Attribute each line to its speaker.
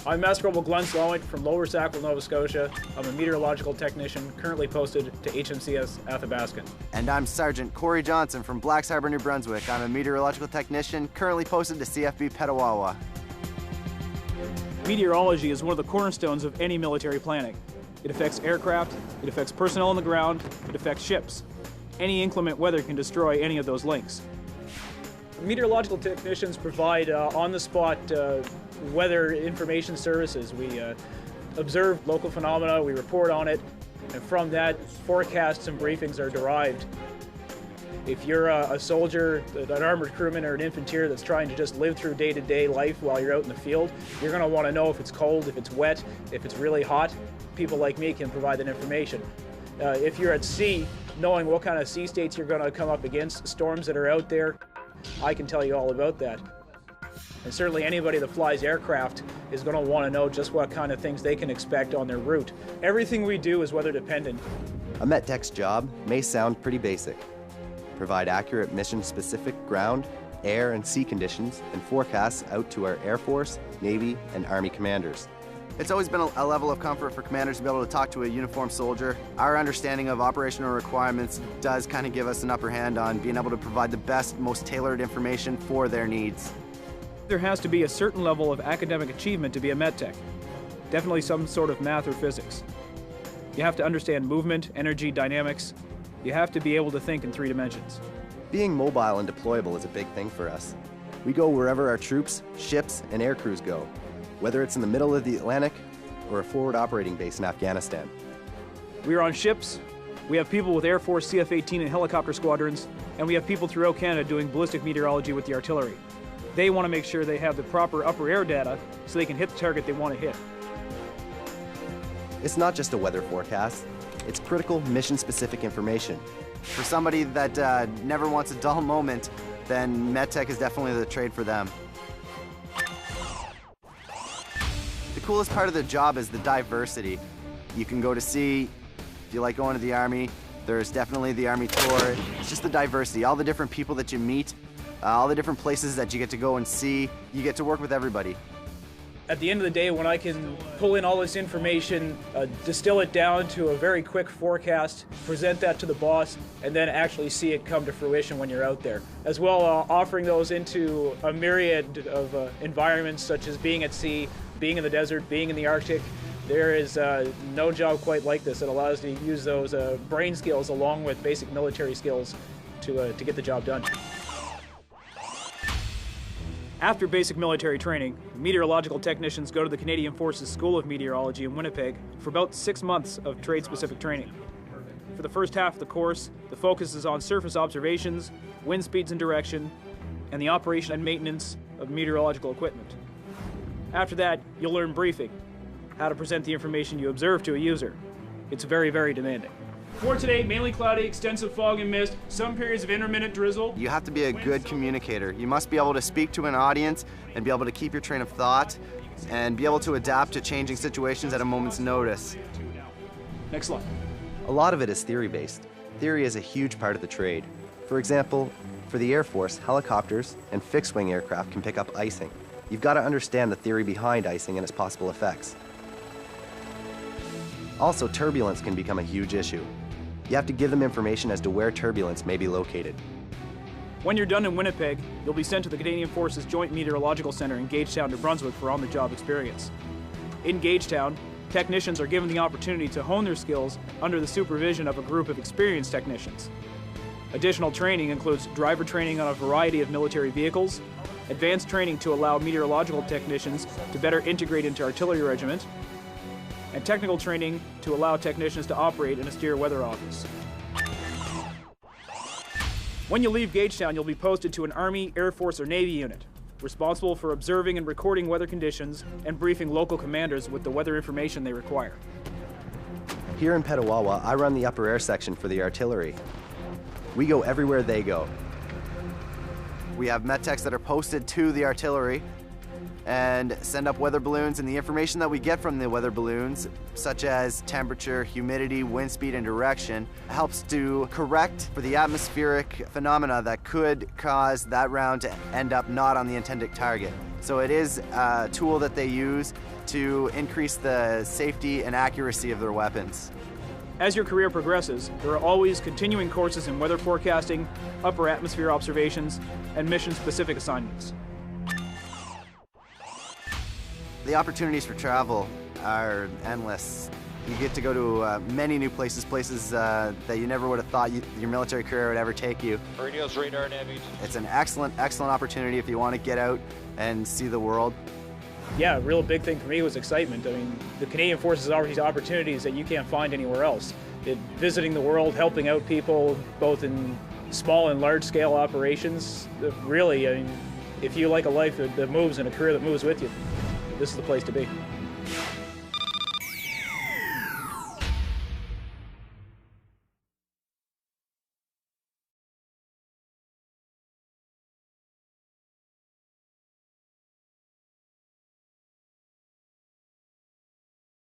Speaker 1: I'm Master Corporal Glenn Slowick from Lower Sackville, Nova Scotia. I'm a meteorological technician currently posted to HMCS Athabascan.
Speaker 2: And I'm Sergeant Corey Johnson from Blacks Harbor, New Brunswick. I'm a meteorological technician currently posted to CFB Petawawa.
Speaker 3: Meteorology is one of the cornerstones of any military planning. It affects aircraft, it affects personnel on the ground, it affects ships. Any inclement weather can destroy any of those links.
Speaker 1: Meteorological technicians provide on-the-spot weather information services. We observe local phenomena, we report on it, and from that, forecasts and briefings are derived. If you're a soldier, an armored crewman, or an infantry that's trying to just live through day-to-day life while you're out in the field, you're going to want to know if it's cold, if it's wet, if it's really hot. People like me can provide that information. If you're at sea, knowing what kind of sea states you're going to come up against, storms that are out there, I can tell you all about that. And certainly anybody that flies aircraft is going to want to know just what kind of things they can expect on their route. Everything we do is weather dependent.
Speaker 2: A Met Tech's job may sound pretty basic. Provide accurate mission-specific ground, air, and sea conditions and forecasts out to our Air Force, Navy, and Army commanders. It's always been a level of comfort for commanders to be able to talk to a uniformed soldier. Our understanding of operational requirements does kind of give us an upper hand on being able to provide the best, most tailored information for their needs.
Speaker 3: There has to be a certain level of academic achievement to be a medtech. Definitely some sort of math or physics. You have to understand movement, energy, dynamics. You have to be able to think in 3 dimensions.
Speaker 2: Being mobile and deployable is a big thing for us. We go wherever our troops, ships, and air crews go, whether it's in the middle of the Atlantic or a forward operating base in Afghanistan.
Speaker 3: We are on ships, we have people with Air Force CF-18 and helicopter squadrons, and we have people throughout Canada doing ballistic meteorology with the artillery. They want to make sure they have the proper upper air data so they can hit the target they want to hit.
Speaker 2: It's not just a weather forecast, it's critical mission-specific information. For somebody that never wants a dull moment, then MedTech is definitely the trade for them. The coolest part of the job is the diversity. You can go to sea, if you like going to the Army, there's definitely the Army tour. It's just the diversity, all the different people that you meet, all the different places that you get to go and see. You get to work with everybody.
Speaker 1: At the end of the day, when I can pull in all this information, distill it down to a very quick forecast, present that to the boss, and then actually see it come to fruition when you're out there. As well, offering those into a myriad of environments, such as being at sea, being in the desert, being in the Arctic. There is no job quite like this. It allows you to use those brain skills along with basic military skills to get the job done.
Speaker 3: After basic military training, meteorological technicians go to the Canadian Forces School of Meteorology in Winnipeg for about 6 months of trade-specific training. For the first half of the course, the focus is on surface observations, wind speeds and direction, and the operation and maintenance of meteorological equipment. After that, you'll learn briefing, how to present the information you observe to a user. It's very, very demanding. For today, mainly cloudy, extensive fog and mist, some periods of intermittent drizzle.
Speaker 2: You have to be a good communicator. You must be able to speak to an audience and be able to keep your train of thought and be able to adapt to changing situations at a moment's notice.
Speaker 3: Next slide.
Speaker 2: A lot of it is theory-based. Theory is a huge part of the trade. For example, for the Air Force, helicopters and fixed-wing aircraft can pick up icing. You've got to understand the theory behind icing and its possible effects. Also, turbulence can become a huge issue. You have to give them information as to where turbulence may be located.
Speaker 3: When you're done in Winnipeg, you'll be sent to the Canadian Forces Joint Meteorological Centre in Gagetown, New Brunswick for on-the-job experience. In Gagetown, technicians are given the opportunity to hone their skills under the supervision of a group of experienced technicians. Additional training includes driver training on a variety of military vehicles, advanced training to allow meteorological technicians to better integrate into artillery regiment, and technical training to allow technicians to operate in a steer weather office. When you leave Gagetown, you'll be posted to an Army, Air Force, or Navy unit, responsible for observing and recording weather conditions and briefing local commanders with the weather information they require.
Speaker 2: Here in Petawawa, I run the upper air section for the artillery. We go everywhere they go. We have METTECs that are posted to the artillery, and send up weather balloons, and the information that we get from the weather balloons, such as temperature, humidity, wind speed, and direction, helps to correct for the atmospheric phenomena that could cause that round to end up not on the intended target. So it is a tool that they use to increase the safety and accuracy of their weapons.
Speaker 3: As your career progresses, there are always continuing courses in weather forecasting, upper atmosphere observations, and mission-specific assignments.
Speaker 2: The opportunities for travel are endless. You get to go to many new places, that you never would have thought your military career would ever take you.
Speaker 4: Radios, radar, navies.
Speaker 2: It's an excellent opportunity if you want to get out and see the world.
Speaker 1: Yeah, a real big thing for me was excitement. I mean, the Canadian Forces offers these opportunities that you can't find anywhere else. Visiting the world, helping out people, both in small and large scale operations. Really, I mean, if you like a life that moves and a career that moves with you, this is the place to be.